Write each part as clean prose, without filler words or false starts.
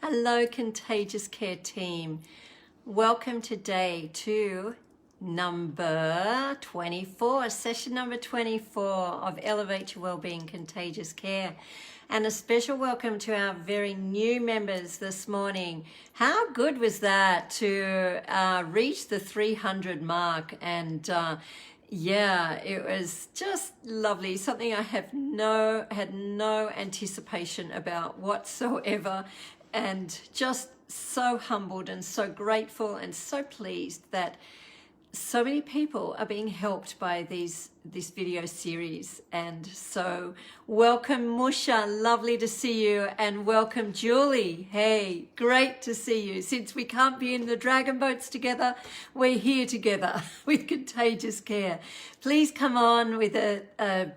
Hello, Contagious Care team. Welcome today to number 24, session number 24 of Elevate Your Wellbeing Contagious Care. And a special welcome to our very new members this morning. How good was that to reach the 300 mark? And yeah, it was just lovely. Something I had no anticipation about whatsoever. And just so humbled and so grateful and so pleased that so many people are being helped by this video series. And so welcome Musha, lovely to see you, and welcome Julie. Hey, great to see you. Since we can't be in the dragon boats together, we're here together with Contagious Care. Please come on with a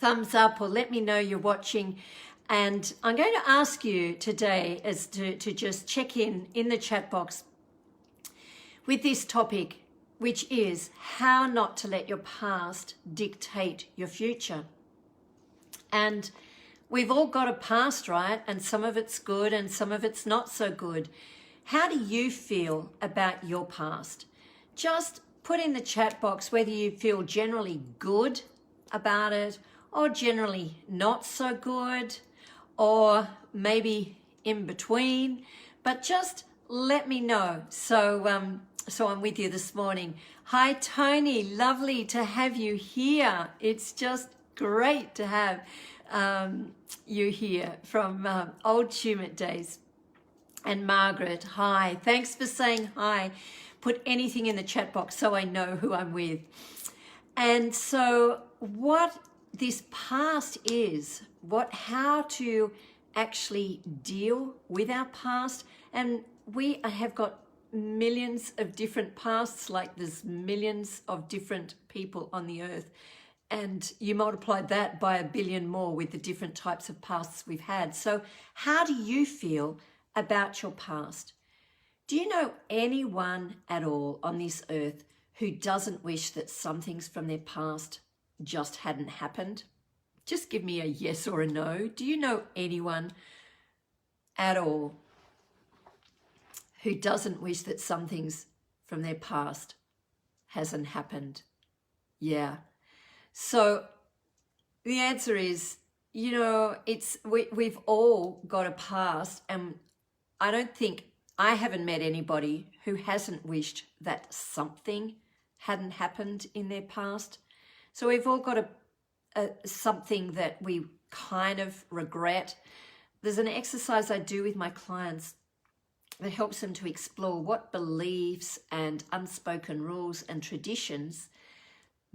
thumbs up or let me know you're watching. And I'm going to ask you today is to just check in the chat box with this topic, which is how not to let your past dictate your future. And we've all got a past, right? And some of it's good and some of it's not so good. How do you feel about your past? Just put in the chat box whether you feel generally good about it or generally not so good, or maybe in between, but just let me know. So I'm with you this morning. Hi, Tony, lovely to have you here. It's just great to have you here from old Tumut days. And Margaret, hi, thanks for saying hi. Put anything in the chat box so I know who I'm with. And so what this past is, how to actually deal with our past. And we have got millions of different pasts, like there's millions of different people on the earth. And you multiply that by 1 billion more with the different types of pasts we've had. So how do you feel about your past? Do you know anyone at all on this earth who doesn't wish that some things from their past just hadn't happened? Just give me a yes or a no. Do you know anyone at all who doesn't wish that some things from their past hasn't happened? Yeah. So the answer is, you know, we've all got a past, and I haven't met anybody who hasn't wished that something hadn't happened in their past. So we've all got something that we kind of regret. There's an exercise I do with my clients that helps them to explore what beliefs and unspoken rules and traditions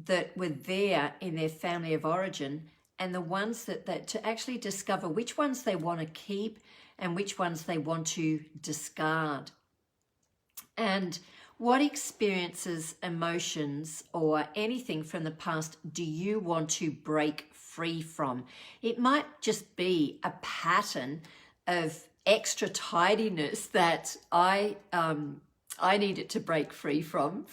that were there in their family of origin, and the ones that to actually discover which ones they want to keep and which ones they want to discard. And what experiences, emotions, or anything from the past do you want to break free from? It might just be a pattern of extra tidiness that I needed to break free from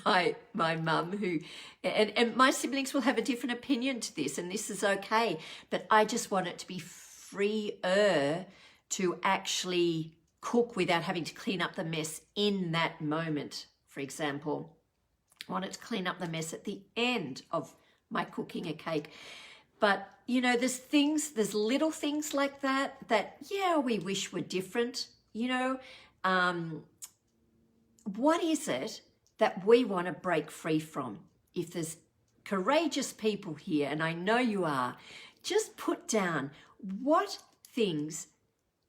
my mum, who, and my siblings will have a different opinion to this, and this is okay, but I just want it to be freer to actually cook without having to clean up the mess in that moment. For example, I wanted to clean up the mess at the end of my cooking a cake. But you know, there's little things like that yeah, we wish were different. You know, what is it that we want to break free from? If there's courageous people here, and I know you are, just put down what things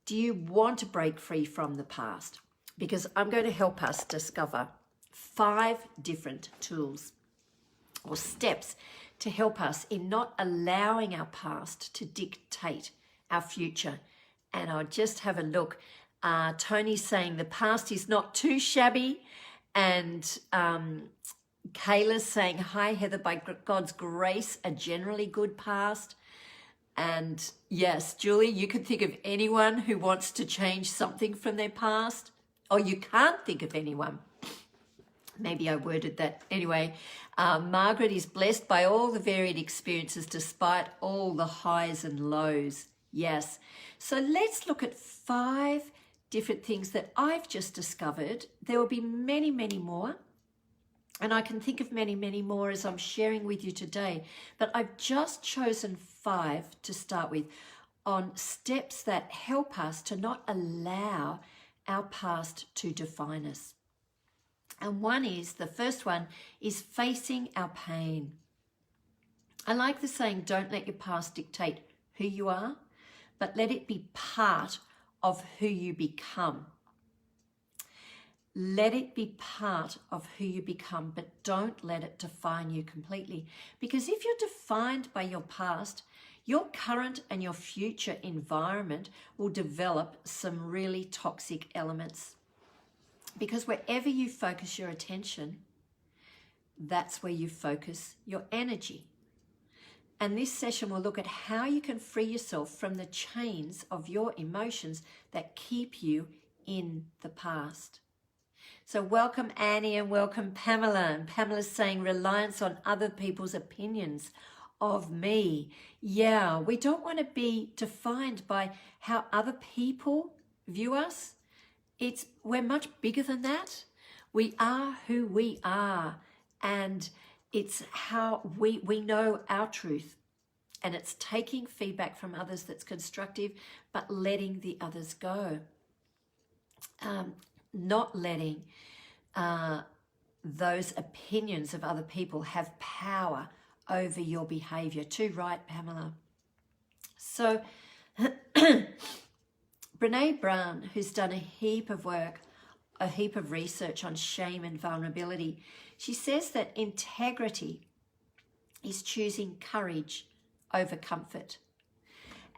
do you want to break free from the past? Because I'm going to help us discover 5 different tools or steps to help us in not allowing our past to dictate our future. And I'll just have a look. Tony's saying the past is not too shabby. And Kayla's saying, hi, Heather, by God's grace, a generally good past. And yes, Julie, you can think of anyone who wants to change something from their past, or you can't think of anyone. Maybe I worded that. Anyway, Margaret is blessed by all the varied experiences despite all the highs and lows. Yes. So let's look at 5 different things that I've just discovered. There will be many, many more. And I can think of many, many more as I'm sharing with you today. But I've just chosen 5 to start with on steps that help us to not allow our past to define us. And the first one is facing our pain. I like the saying, don't let your past dictate who you are, but let it be part of who you become. Let it be part of who you become, but don't let it define you completely. Because if you're defined by your past, your current and your future environment will develop some really toxic elements. Because wherever you focus your attention, that's where you focus your energy. And this session will look at how you can free yourself from the chains of your emotions that keep you in the past. So welcome Annie and welcome Pamela. And Pamela's saying reliance on other people's opinions of me. Yeah, we don't want to be defined by how other people view us. We're much bigger than that. We are who we are, and it's how we know our truth. And it's taking feedback from others that's constructive, but letting the others go. Not letting those opinions of other people have power over your behavior. Too right, Pamela. So Brene Brown, who's done a heap of work, a heap of research on shame and vulnerability, she says that integrity is choosing courage over comfort.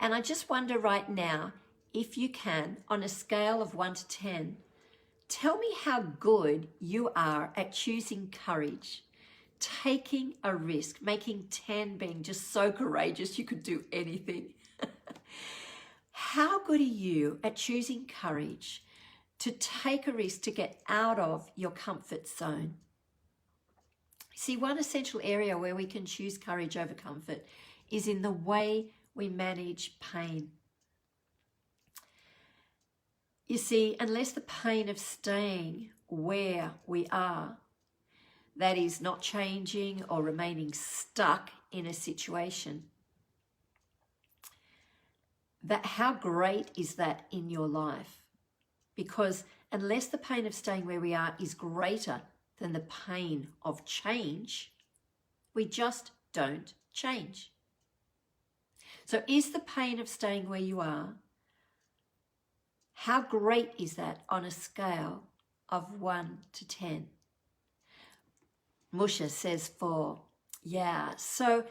And I just wonder right now, if you can, on a scale of 1 to 10, tell me how good you are at choosing courage, taking a risk, making 10 being just so courageous you could do anything. How good are you at choosing courage to take a risk to get out of your comfort zone? See, one essential area where we can choose courage over comfort is in the way we manage pain. You see, unless the pain of staying where we are, that is not changing or remaining stuck in a situation, that how great is that in your life? Because unless the pain of staying where we are is greater than the pain of change, we just don't change. So is the pain of staying where you are, how great is that on a scale of 1 to 10? Musha says 4. Yeah, so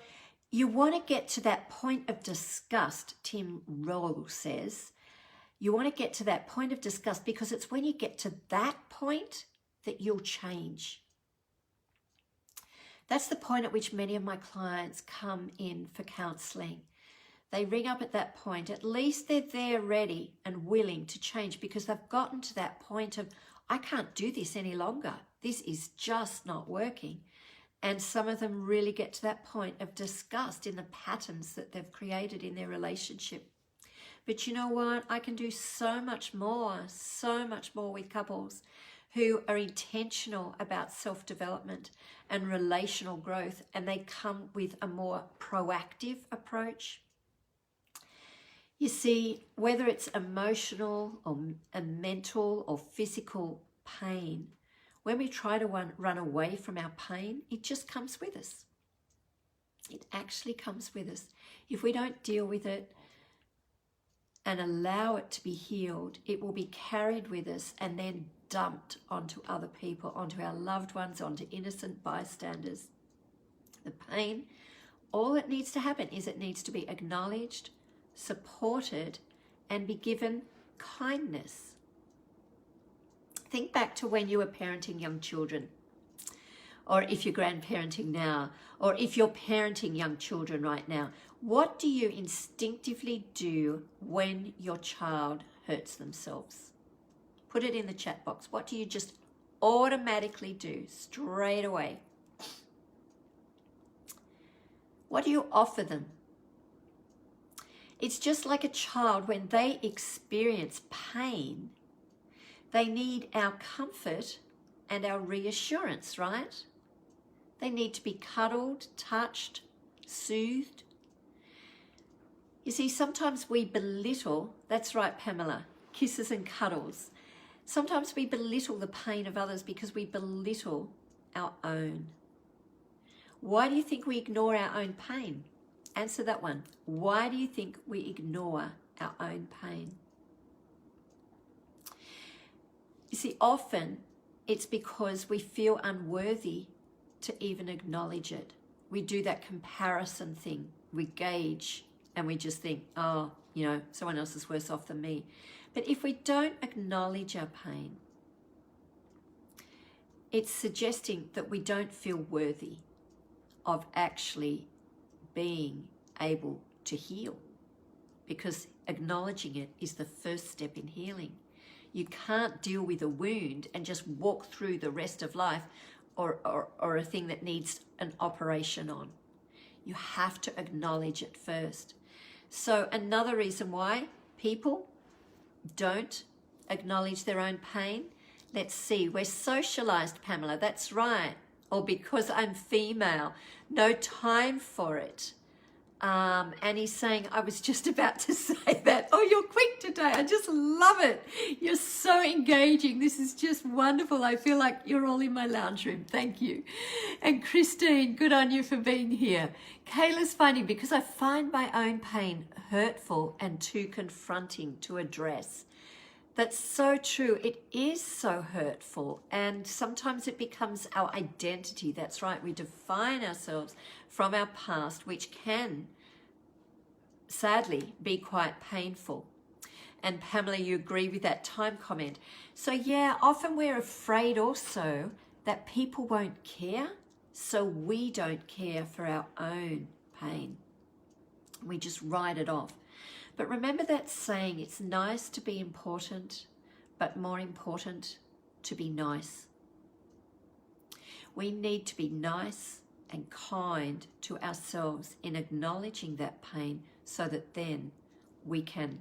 you want to get to that point of disgust, Tim Roll says. You want to get to that point of disgust because it's when you get to that point that you'll change. That's the point at which many of my clients come in for counselling. They ring up at that point. At least they're there ready and willing to change because they've gotten to that point of, I can't do this any longer. This is just not working. And some of them really get to that point of disgust in the patterns that they've created in their relationship. But you know what? I can do so much more with couples who are intentional about self-development and relational growth, and they come with a more proactive approach. You see, whether it's emotional or a mental or physical pain, when we try to run away from our pain, it just comes with us. It actually comes with us. If we don't deal with it and allow it to be healed, it will be carried with us and then dumped onto other people, onto our loved ones, onto innocent bystanders. The pain, all that needs to happen is it needs to be acknowledged, supported, and be given kindness. Think back to when you were parenting young children, or if you're grandparenting now, or if you're parenting young children right now. What do you instinctively do when your child hurts themselves? Put it in the chat box. What do you just automatically do straight away? What do you offer them? It's just like a child when they experience pain, they need our comfort and our reassurance, right? They need to be cuddled, touched, soothed. You see, sometimes we belittle, that's right, Pamela, kisses and cuddles. Sometimes we belittle the pain of others because we belittle our own. Why do you think we ignore our own pain? Answer that one. Why do you think we ignore our own pain? You see, often it's because we feel unworthy to even acknowledge it. We do that comparison thing. We gauge and we just think, oh, you know, someone else is worse off than me. But if we don't acknowledge our pain, it's suggesting that we don't feel worthy of actually being able to heal, because acknowledging it is the first step in healing. You can't deal with a wound and just walk through the rest of life or a thing that needs an operation on. You have to acknowledge it first. So another reason why people don't acknowledge their own pain, let's see, we're socialized, Pamela, that's right. Or because I'm female, no time for it. And he's saying, I was just about to say that. Oh, you're quick today. I just love it. You're so engaging. This is just wonderful. I feel like you're all in my lounge room. Thank you. And Christine, good on you for being here. Kayla's finding, because I find my own pain hurtful and too confronting to address. That's so true. It is so hurtful, and sometimes it becomes our identity. That's right. We define ourselves from our past, which can sadly be quite painful. And Pamela, you agree with that time comment. So yeah, often we're afraid also that people won't care, so we don't care for our own pain. We just write it off. But remember that saying, it's nice to be important, but more important to be nice. We need to be nice and kind to ourselves in acknowledging that pain so that then we can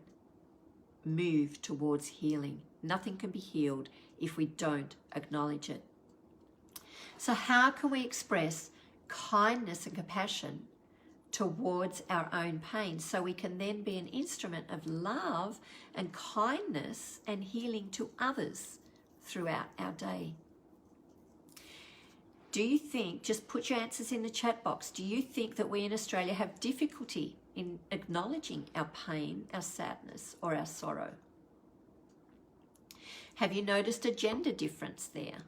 move towards healing. Nothing can be healed if we don't acknowledge it. So how can we express kindness and compassion towards our own pain so we can then be an instrument of love and kindness and healing to others throughout our day? Do you think, just put your answers in the chat box, do you think that we in Australia have difficulty in acknowledging our pain, our sadness, or our sorrow? Have you noticed a gender difference there?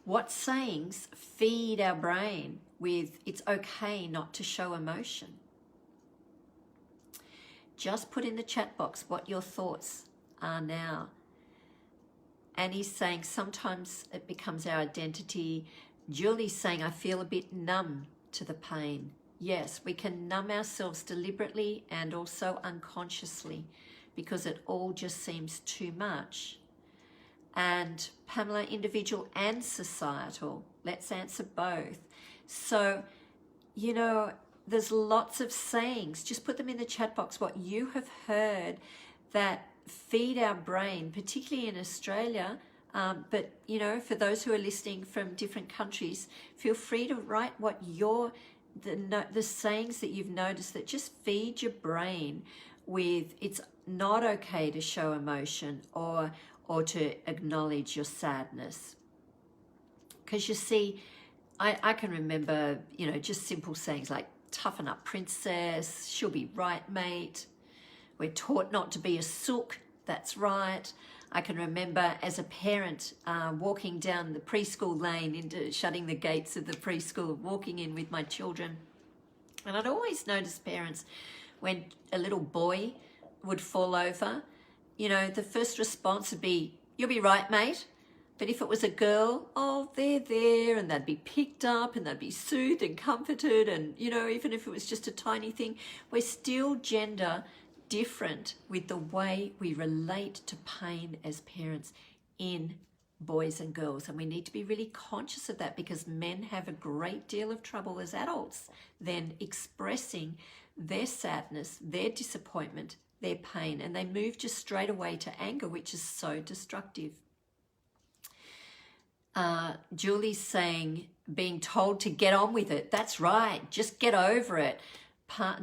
What sayings feed our brain with it's okay not to show emotion? Just put in the chat box what your thoughts are now. And he's saying sometimes it becomes our identity. Julie's saying, I feel a bit numb to the pain. Yes, we can numb ourselves deliberately and also unconsciously because it all just seems too much. And Pamela, individual and societal, let's answer both. So, you know, there's lots of sayings. Just put them in the chat box, what you have heard that feed our brain, particularly in Australia. But, you know, for those who are listening from different countries, feel free to write what the sayings that you've noticed that just feed your brain with it's not okay to show emotion or to acknowledge your sadness. Because you see, I can remember, you know, just simple sayings like, toughen up, princess, she'll be right, mate. We're taught not to be a sook, that's right. I can remember as a parent walking down the preschool lane into shutting the gates of the preschool, walking in with my children. And I'd always notice parents, when a little boy would fall over, you know, the first response would be, you'll be right, mate. But if it was a girl, oh, they're there, and they'd be picked up and they'd be soothed and comforted. And, you know, even if it was just a tiny thing, we're still gender different with the way we relate to pain as parents in boys and girls. And we need to be really conscious of that because men have a great deal of trouble as adults then expressing their sadness, their disappointment, their pain, and they move just straight away to anger, which is so destructive. Julie's saying, being told to get on with it. That's right, just get over it.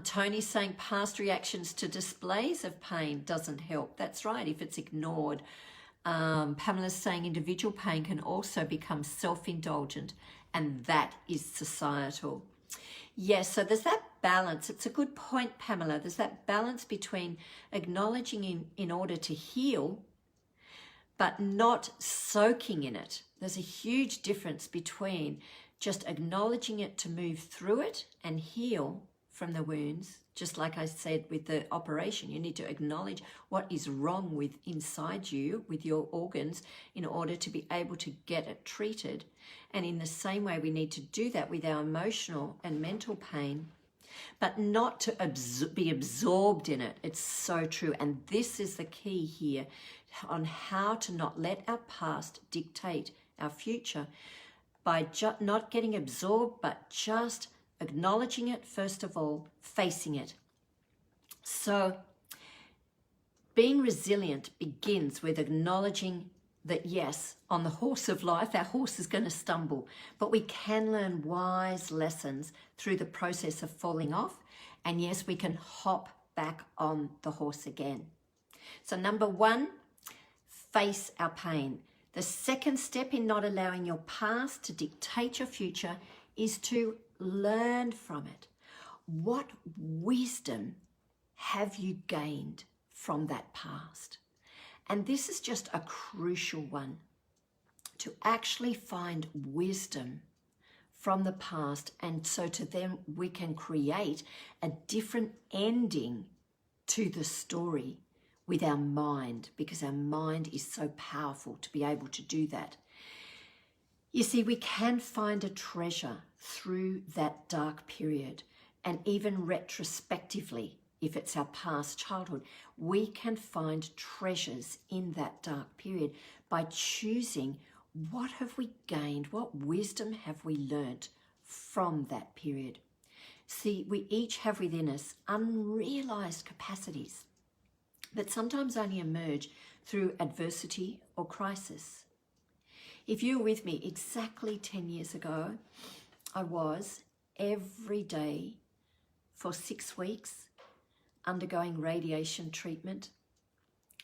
Tony's saying past reactions to displays of pain doesn't help. That's right, if it's ignored. Pamela's saying individual pain can also become self-indulgent, and that is societal. Yes, so there's that balance. It's a good point, Pamela. There's that balance between acknowledging in order to heal, but not soaking in it. There's a huge difference between just acknowledging it to move through it and heal from the wounds. Just like I said with the operation, you need to acknowledge what is wrong with inside you, with your organs, in order to be able to get it treated. And in the same way, we need to do that with our emotional and mental pain, but not to be absorbed in it. It's so true. And this is the key here on how to not let our past dictate our future, by not getting absorbed, but just acknowledging it first of all, facing it. So being resilient begins with acknowledging that yes, on the horse of life, our horse is going to stumble, but we can learn wise lessons through the process of falling off. And yes, we can hop back on the horse again. So number one, face our pain. The second step in not allowing your past to dictate your future is to learn from it. What wisdom have you gained from that past? And this is just a crucial one, to actually find wisdom from the past, and so to them we can create a different ending to the story with our mind, because our mind is so powerful to be able to do that. You see, we can find a treasure through that dark period, and even retrospectively, if it's our past childhood, we can find treasures in that dark period by choosing what have we gained, what wisdom have we learnt from that period. See, we each have within us unrealized capacities that sometimes only emerge through adversity or crisis. If you're with me, exactly 10 years ago, I was every day for 6 weeks undergoing radiation treatment,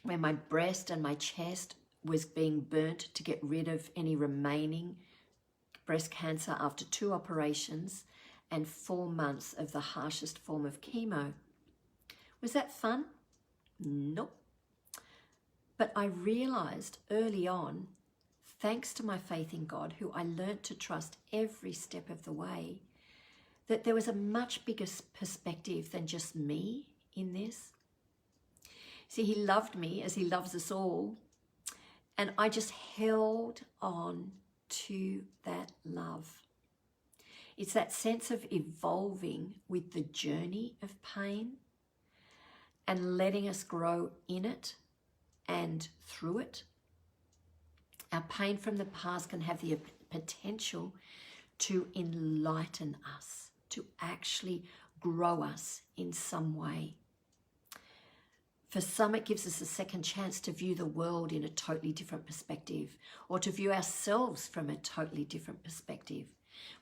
where my breast and my chest was being burnt to get rid of any remaining breast cancer after 2 operations and 4 months of the harshest form of chemo. Was that fun? Nope. But I realized early on, thanks to my faith in God, who I learnt to trust every step of the way, that there was a much bigger perspective than just me in this. See, he loved me as he loves us all, and I just held on to that love. It's that sense of evolving with the journey of pain and letting us grow in it and through it. Our pain from the past can have the potential to enlighten us, to actually grow us in some way. For some, it gives us a second chance to view the world in a totally different perspective, or to view ourselves from a totally different perspective.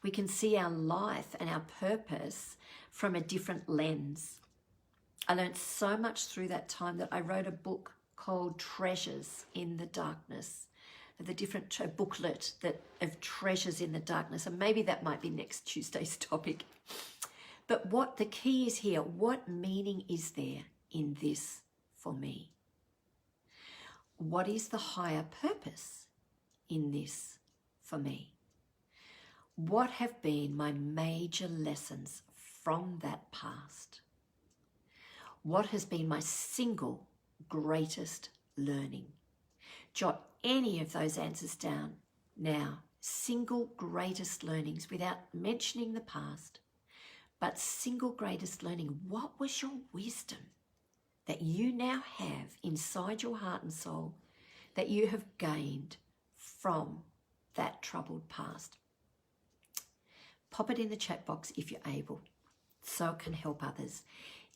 We can see our life and our purpose from a different lens. I learned so much through that time that I wrote a book called Treasures in the Darkness, the different booklet of treasures in the darkness, and maybe that might be next Tuesday's topic. But what the key is here, what meaning is there in this for me? What is the higher purpose in this for me? What have been my major lessons from that past? What has been my single greatest learning? Jot any of those answers down now. Single greatest learnings, without mentioning the past, but single greatest learning. What was your wisdom that you now have inside your heart and soul that you have gained from that troubled past? Pop it in the chat box if you're able. so it can help others.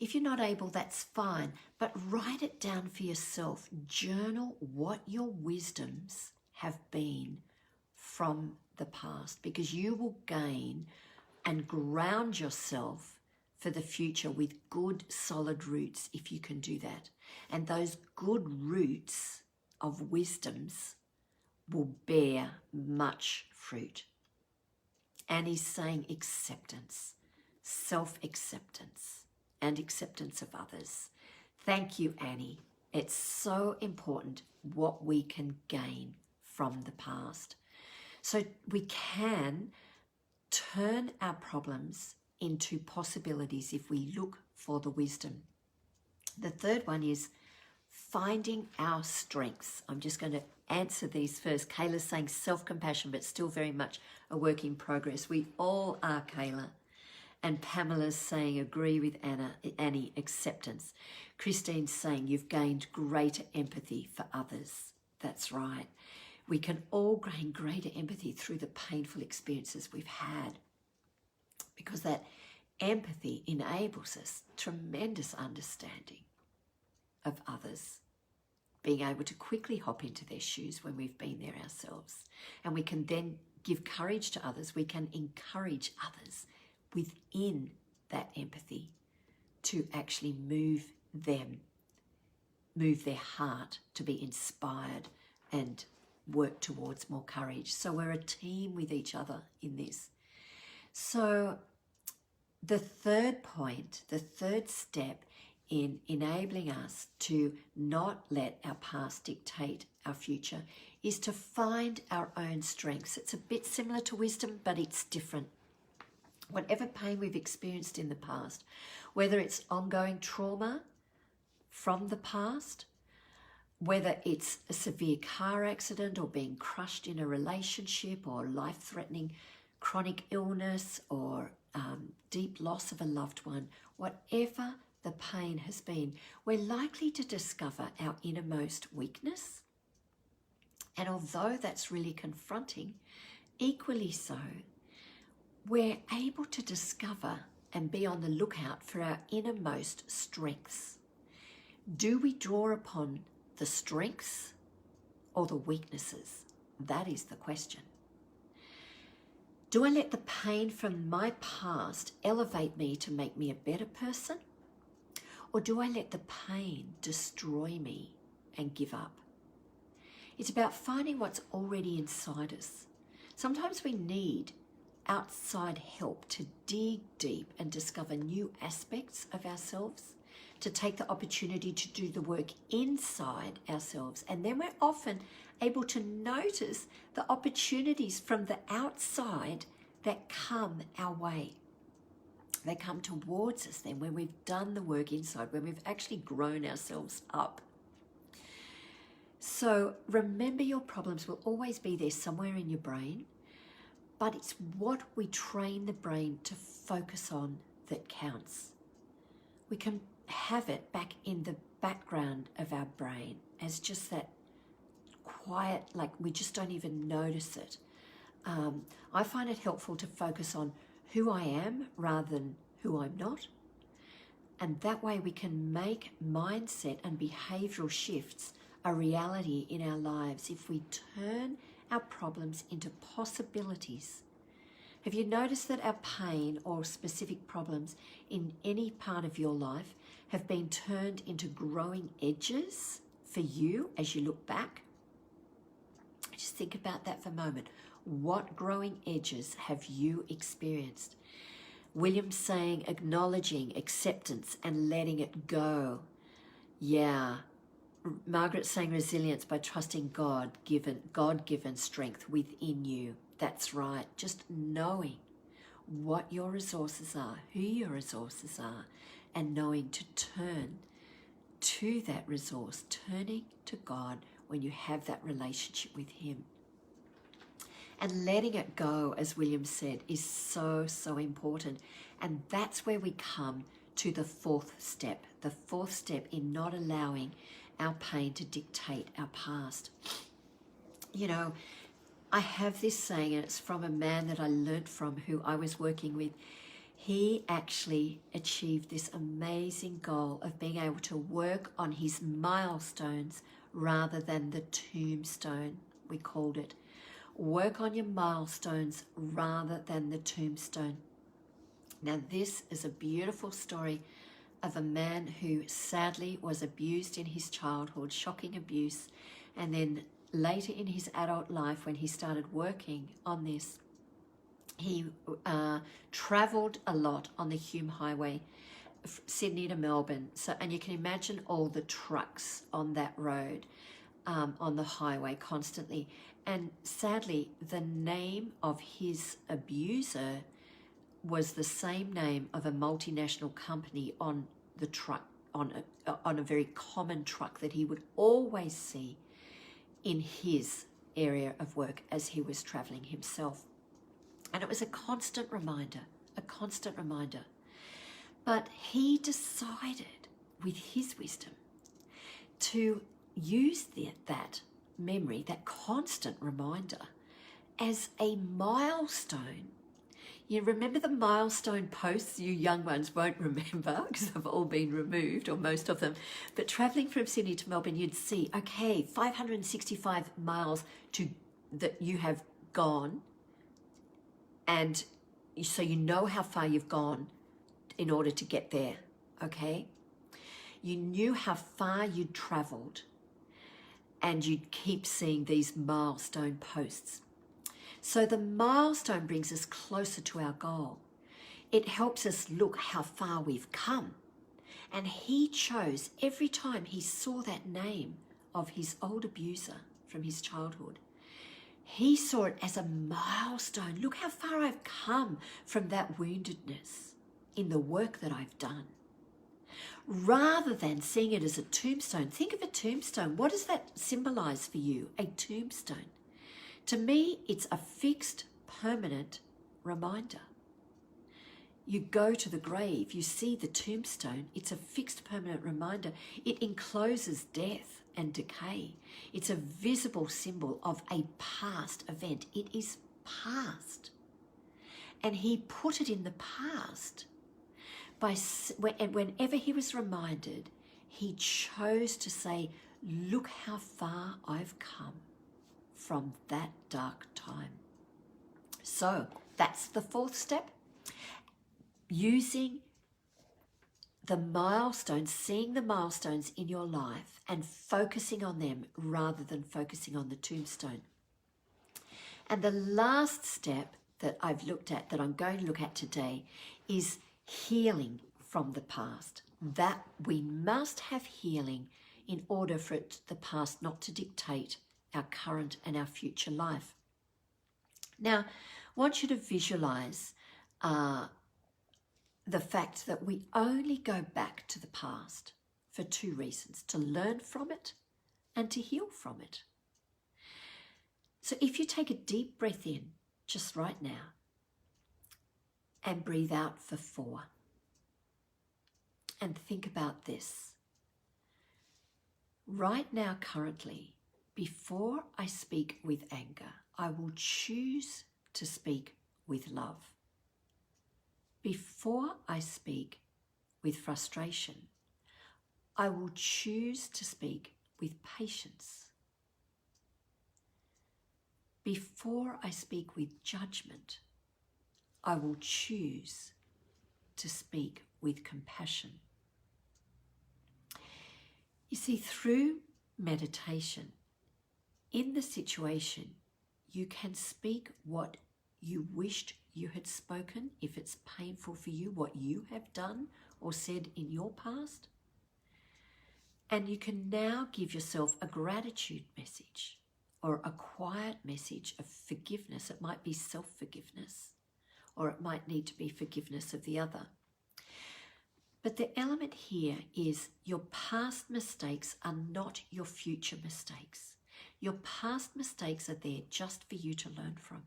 If you're not able, that's fine, but write it down for yourself. Journal what your wisdoms have been from the past, because you will gain and ground yourself for the future with good solid roots if you can do that. And those good roots of wisdoms will bear much fruit. And he's saying acceptance, self-acceptance, and acceptance of others. Thank you, Annie. It's so important what we can gain from the past. So we can turn our problems into possibilities if we look for the wisdom. The third one is finding our strengths. I'm just going to answer these first. Kayla's saying self-compassion, but still very much a work in progress. We all are, Kayla. And Pamela's saying, agree with Annie, acceptance. Christine's saying, you've gained greater empathy for others. That's right. We can all gain greater empathy through the painful experiences we've had, because that empathy enables us tremendous understanding of others, being able to quickly hop into their shoes when we've been there ourselves. And we can then give courage to others. We can encourage others within that empathy to actually move them, move their heart to be inspired and work towards more courage. So we're a team with each other in this. So the third point, the third step in enabling us to not let our past dictate our future is to find our own strengths. It's a bit similar to wisdom, but it's different. Whatever pain we've experienced in the past, whether it's ongoing trauma from the past, whether it's a severe car accident or being crushed in a relationship or life-threatening chronic illness or deep loss of a loved one, whatever the pain has been, we're likely to discover our innermost weakness. And although that's really confronting, equally so, we're able to discover and be on the lookout for our innermost strengths. Do we draw upon the strengths or the weaknesses? That is the question. Do I let the pain from my past elevate me to make me a better person? Or do I let the pain destroy me and give up? It's about finding what's already inside us. Sometimes we need outside help to dig deep and discover new aspects of ourselves, to take the opportunity to do the work inside ourselves. And then we're often able to notice the opportunities from the outside that come our way. They come towards us then when we've done the work inside, when we've actually grown ourselves up. So remember, your problems will always be there somewhere in your brain, but it's what we train the brain to focus on that counts. We can have it back in the background of our brain as just that quiet, like we just don't even notice it. I find it helpful to focus on who I am rather than who I'm not. And that way we can make mindset and behavioral shifts a reality in our lives if we turn our problems into possibilities. Have you noticed that our pain or specific problems in any part of your life have been turned into growing edges for you as you look back? Just think about that for a moment. What growing edges have you experienced? William saying acknowledging, acceptance and letting it go. Yeah. Margaret saying resilience by trusting God-given strength within you. That's right. Just knowing what your resources are, who your resources are, and knowing to turn to that resource, turning to God when you have that relationship with Him. And letting it go, as William said, is so, so important. And that's where we come to the fourth step in not allowing our pain to dictate our past. You know, I have this saying, and it's from a man that I learnt from who I was working with. he actually achieved this amazing goal of being able to work on his milestones rather than the tombstone, we called it. Work on your milestones rather than the tombstone. Now, this is a beautiful story of a man who sadly was abused in his childhood, shocking abuse, and then later in his adult life, when he started working on this, he travelled a lot on the Hume Highway, Sydney to Melbourne. So, and you can imagine all the trucks on that road, on the highway constantly. And sadly, the name of his abuser was the same name of a multinational company on the truck, on a very common truck that he would always see in his area of work as he was travelling himself. And it was a constant reminder, a constant reminder. But he decided, with his wisdom, to use that memory, that constant reminder, as a milestone. You remember the milestone posts? You young ones won't remember because they've all been removed, or most of them. But travelling from Sydney to Melbourne, you'd see, okay, 565 miles that you have gone. And so you know how far you've gone in order to get there, okay? You knew how far you'd travelled, and you'd keep seeing these milestone posts. So the milestone brings us closer to our goal. It helps us look how far we've come. And he chose, every time he saw that name of his old abuser from his childhood, he saw it as a milestone. Look how far I've come from that woundedness in the work that I've done. Rather than seeing it as a tombstone, think of a tombstone. What does that symbolize for you? A tombstone. To me, it's a fixed, permanent reminder. You go to the grave, you see the tombstone, it's a fixed, permanent reminder. It encloses death and decay. It's a visible symbol of a past event. It is past. And he put it in the past. Whenever he was reminded, he chose to say, look how far I've come from that dark time. So that's the fourth step. Using the milestones, seeing the milestones in your life and focusing on them rather than focusing on the tombstone. And the last step that I've looked at, that I'm going to look at today, is healing from the past. That we must have healing in order for the past not to dictate our current and our future life. Now, I want you to visualize the fact that we only go back to the past for two reasons: to learn from it and to heal from it. So if you take a deep breath in just right now and breathe out for 4, and think about this. Right now, currently, before I speak with anger, I will choose to speak with love. Before I speak with frustration, I will choose to speak with patience. Before I speak with judgment, I will choose to speak with compassion. You see, through meditation, in the situation, you can speak what you wished you had spoken, if it's painful for you, what you have done or said in your past. And you can now give yourself a gratitude message or a quiet message of forgiveness. It might be self-forgiveness, or it might need to be forgiveness of the other. But the element here is your past mistakes are not your future mistakes. Your past mistakes are there just for you to learn from.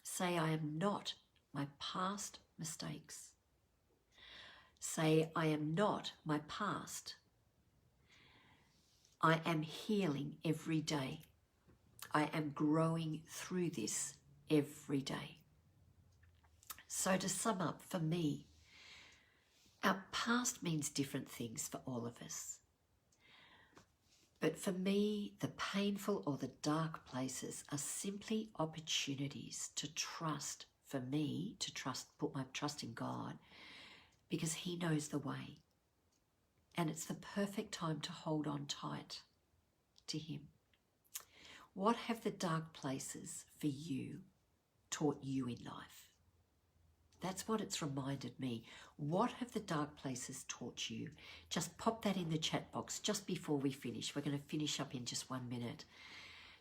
Say, I am not my past mistakes. Say, I am not my past. I am healing every day. I am growing through this every day. So to sum up, for me, our past means different things for all of us. But for me, the painful or the dark places are simply opportunities to trust, for me, to put my trust in God, because He knows the way. And it's the perfect time to hold on tight to Him. What have the dark places for you taught you in life? That's what it's reminded me. What have the dark places taught you? Just pop that in the chat box just before we finish. We're going to finish up in just 1 minute.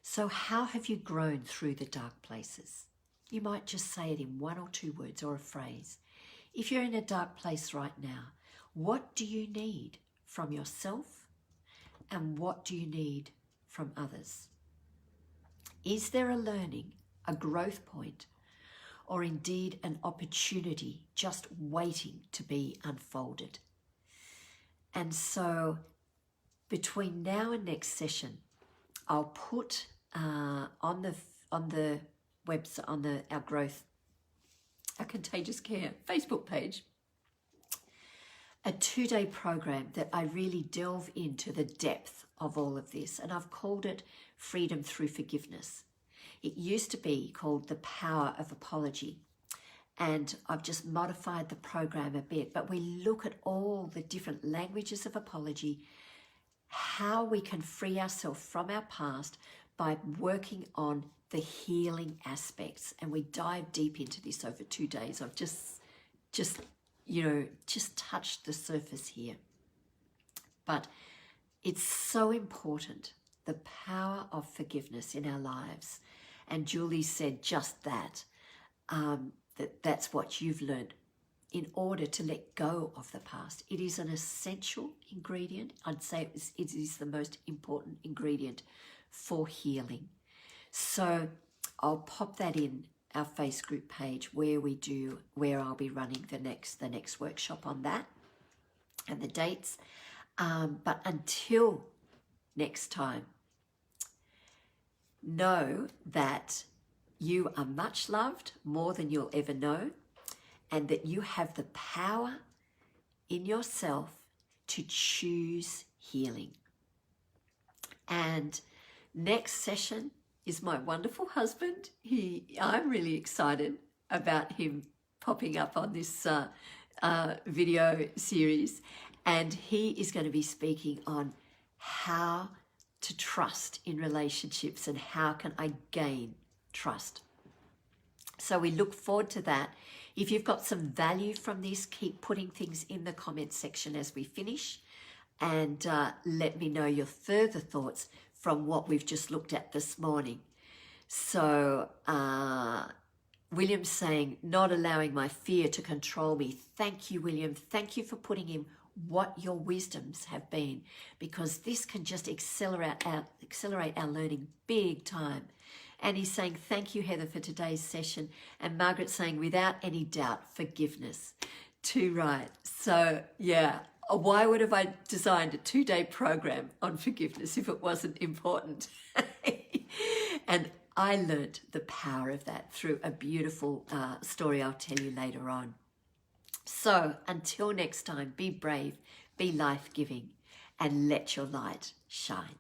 So how have you grown through the dark places? You might just say it in 1 or 2 words or a phrase. If you're in a dark place right now, what do you need from yourself? And what do you need from others? Is there a learning, a growth point, or indeed an opportunity just waiting to be unfolded? And so between now and next session, I'll put on the website, our Contagious Care Facebook page, a 2-day program that I really delve into the depth of all of this. And I've called it Freedom Through Forgiveness. It used to be called The Power of Apology, and I've just modified the program a bit, but we look at all the different languages of apology, how we can free ourselves from our past by working on the healing aspects, and we dive deep into this over 2 days. I've just touched the surface here, but it's so important, the power of forgiveness in our lives. And Julie said just that, that's what you've learned in order to let go of the past. It is an essential ingredient. I'd say it is the most important ingredient for healing. So I'll pop that in our Facebook page where I'll be running the next workshop on that and the dates. But until next time, know that you are much loved, more than you'll ever know, and that you have the power in yourself to choose healing. And next session is my wonderful husband. I'm really excited about him popping up on this video series, and he is going to be speaking on how to trust in relationships and how can I gain trust. So we look forward to that. If you've got some value from this, keep putting things in the comment section as we finish, and let me know your further thoughts from what we've just looked at this morning. So William's saying, not allowing my fear to control me. Thank you, William. Thank you for putting in what your wisdoms have been, because this can just accelerate our learning big time. And he's saying, thank you, Heather, for today's session. And Margaret's saying, without any doubt, forgiveness. Too right. So yeah, why would have I designed a 2-day program on forgiveness if it wasn't important? And I learnt the power of that through a beautiful story I'll tell you later on. So until next time, be brave, be life-giving, and let your light shine.